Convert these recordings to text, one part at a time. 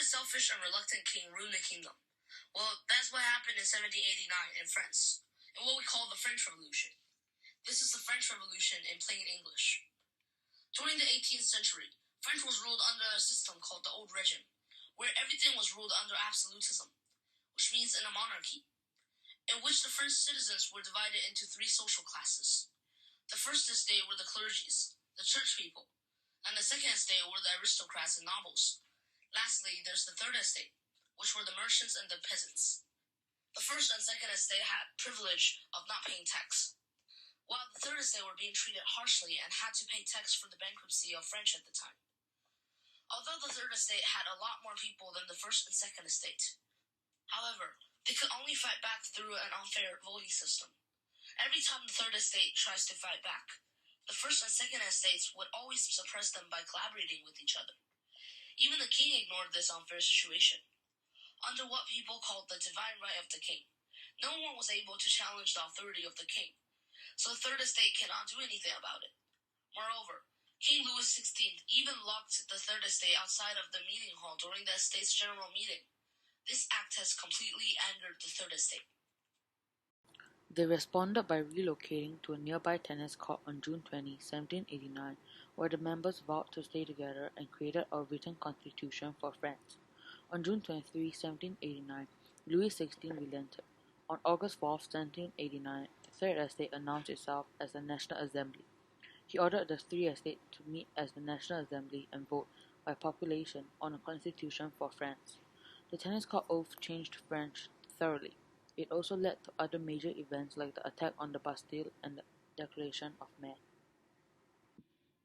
selfish and reluctant king ruling the kingdom? Well, that's what happened in 1789 in France, in what we call the French Revolution. This is the French Revolution in plain English. During the 18th century, France was ruled under a system called the Old Regime, where everything was ruled under absolutism, which means in a monarchy, in which the French citizens were divided into three social classes. The first estate were the clergies, the church people, and the second estate were the aristocrats and nobles. Lastly, there's the third estate, which were the merchants and the peasants. The first and second estate had privilege of not paying tax, while the third estate were being treated harshly and had to pay tax for the bankruptcy of France at the time. Although the third estate had a lot more people than the first and second estate, however, they could only fight back through an unfair voting system. Every time the third estate tries to fight back, the first and second estates would always suppress them by collaborating with each other. Even the king ignored this unfair situation. Under what people called the divine right of the king, no one was able to challenge the authority of the king, so the third estate cannot do anything about it. Moreover, King Louis XVI even locked the third estate outside of the meeting hall during the estate's general meeting. This act has completely angered the third estate. They responded by relocating to a nearby tennis court on June 20, 1789, where the members vowed to stay together and created a written constitution for France. On June 23, 1789, Louis XVI relented. On August 4, 1789, the Third Estate announced itself as the National Assembly. He ordered the three estates to meet as the National Assembly and vote by population on a constitution for France. The tennis court oath changed French thoroughly. It also led to other major events like the attack on the Bastille and the Declaration of May.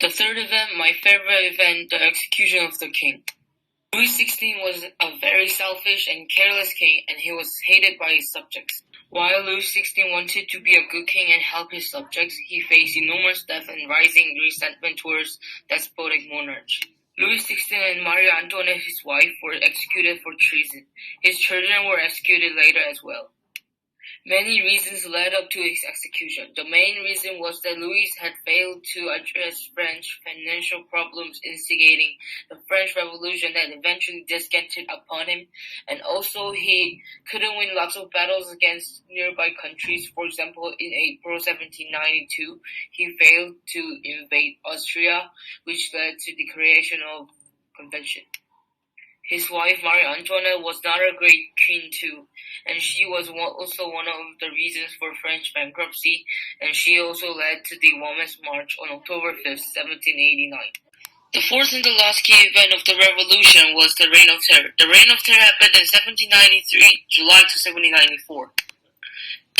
The third event, my favorite event, the execution of the king. Louis XVI was a very selfish and careless king, and he was hated by his subjects. While Louis XVI wanted to be a good king and help his subjects, he faced enormous death and rising resentment towards despotic monarchs. Louis XVI and Marie Antoinette, his wife, were executed for treason. His children were executed later as well. Many reasons led up to his execution. The main reason was that Louis had failed to address French financial problems, instigating the French Revolution that eventually descended upon him, and also he couldn't win lots of battles against nearby countries. For example, in April 1792, he failed to invade Austria, which led to the creation of Convention. His wife, Marie Antoinette, was not a great queen too, and she was also one of the reasons for French bankruptcy, and she also led to the Women's March on October 5th, 1789. The fourth and the last key event of the revolution was the Reign of Terror. The Reign of Terror happened in 1793, July to 1794.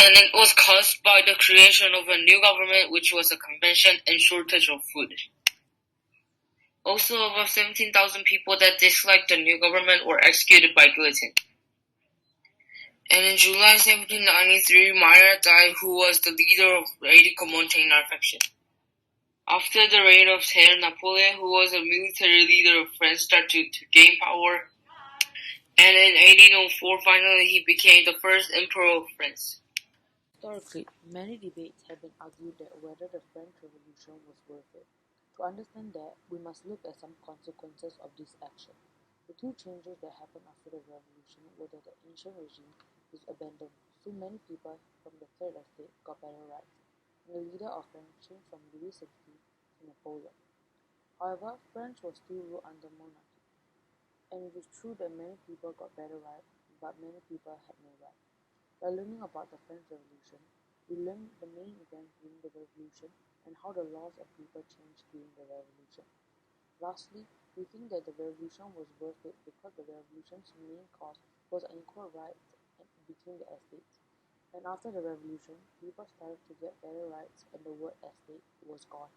And it was caused by the creation of a new government, which was a convention, and shortage of food. Also, about 17,000 people that disliked the new government were executed by guillotine. And in July 1793, Marat died, who was the leader of radical Montagnard faction. After the Reign of Terror, Napoleon, who was a military leader of France, started to gain power. And in 1804, finally, he became the first emperor of France. Historically, many debates have been argued that whether the French Revolution was worth it. To understand that, we must look at some consequences of this action. The two changes that happened after the revolution were that the ancient regime was abandoned, so many people from the Third Estate got better rights, and the leader of France changed from Louis XVI to Napoleon. However, France was still ruled under monarchy, and it is true that many people got better rights, but many people had no rights. By learning about the French Revolution, we learn the main events during the revolution and how the laws of people changed during the revolution. Lastly, we think that the revolution was worth it because the revolution's main cause was unequal rights between the estates. And after the revolution, people started to get better rights and the word estate was gone.